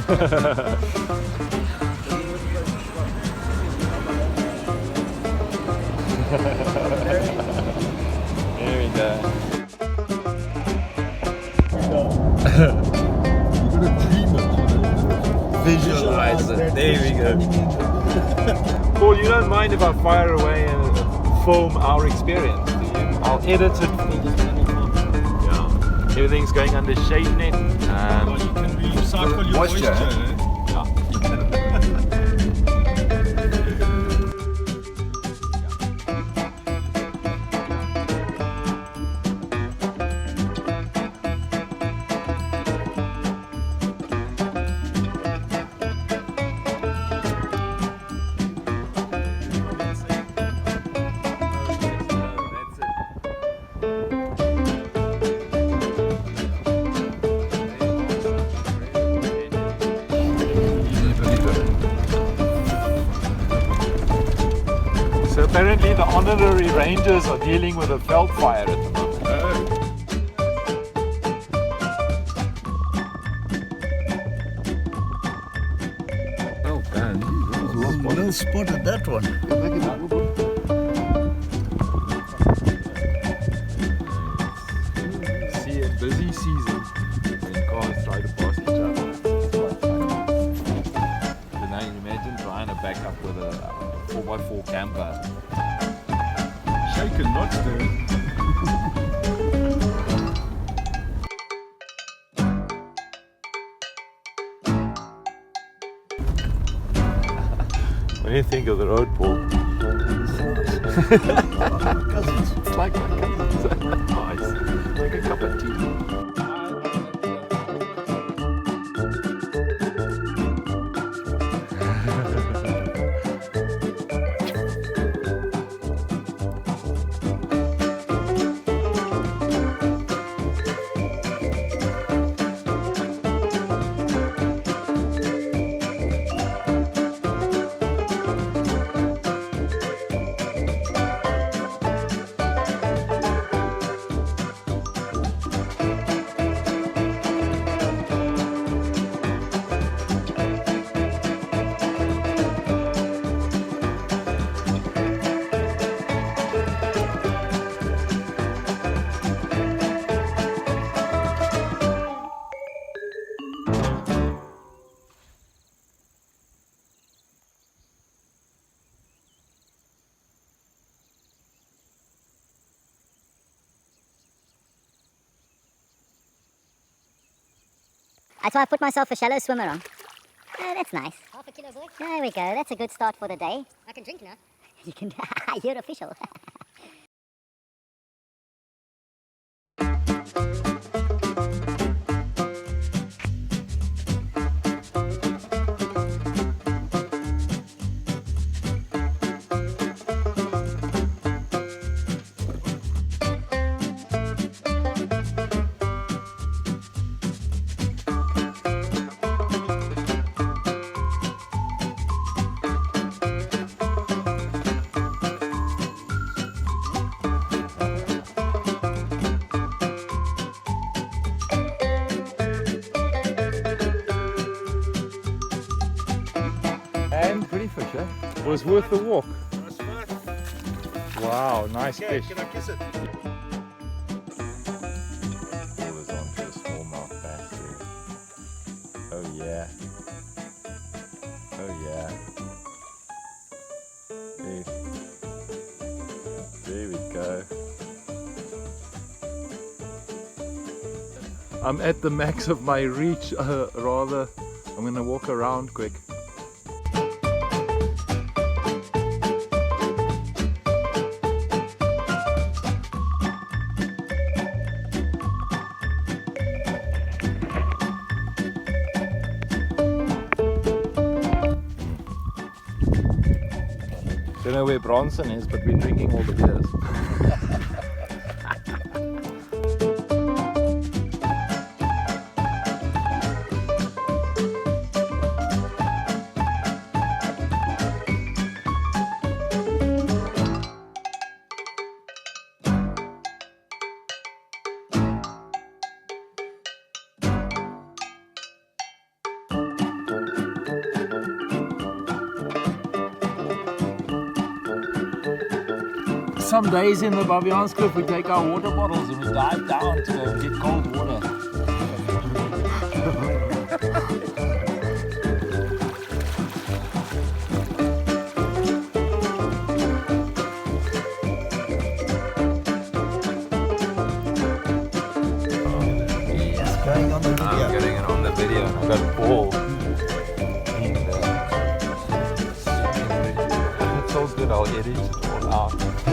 There we go. You've got to dream it, Visualize it. There we go. Paul, you don't mind if I fire away and film our experience, do you? I'll edit it. Yeah. Everything's going under shade net. Well, you can recycle your moisture. Yeah. So apparently the honorary rangers are dealing with a veld fire at the moment. Oh, man. Well spotted that one. See a busy season when cars try to pass each other. It's quite funny. So now you imagine trying to back up with a 4x4 camper. Shaken, not stirred. What do you think of the road, Paul? It's like my cousins. Nice. Like a cup of tea. So I put myself a shallow swimmer on. Oh, that's nice. Half a kilo, boy. There we go. That's a good start for the day. I can drink now. You can. You're official. And pretty fish, eh? It was worth the walk. That's fine. Wow, nice Okay, fish. can I kiss it? Pull us onto a smallmouth bass there. Oh yeah. Oh yeah. There we go. I'm at the max of my reach, rather. I'm gonna walk around quick. Don't know where Bronson is, but we're drinking all the beers. Some days in the Baviaanskloof we take our water bottles and we dive down to get cold water. Going on the I'm video. getting it on the video and I got a ball. And it's all good, I'll edit it all out.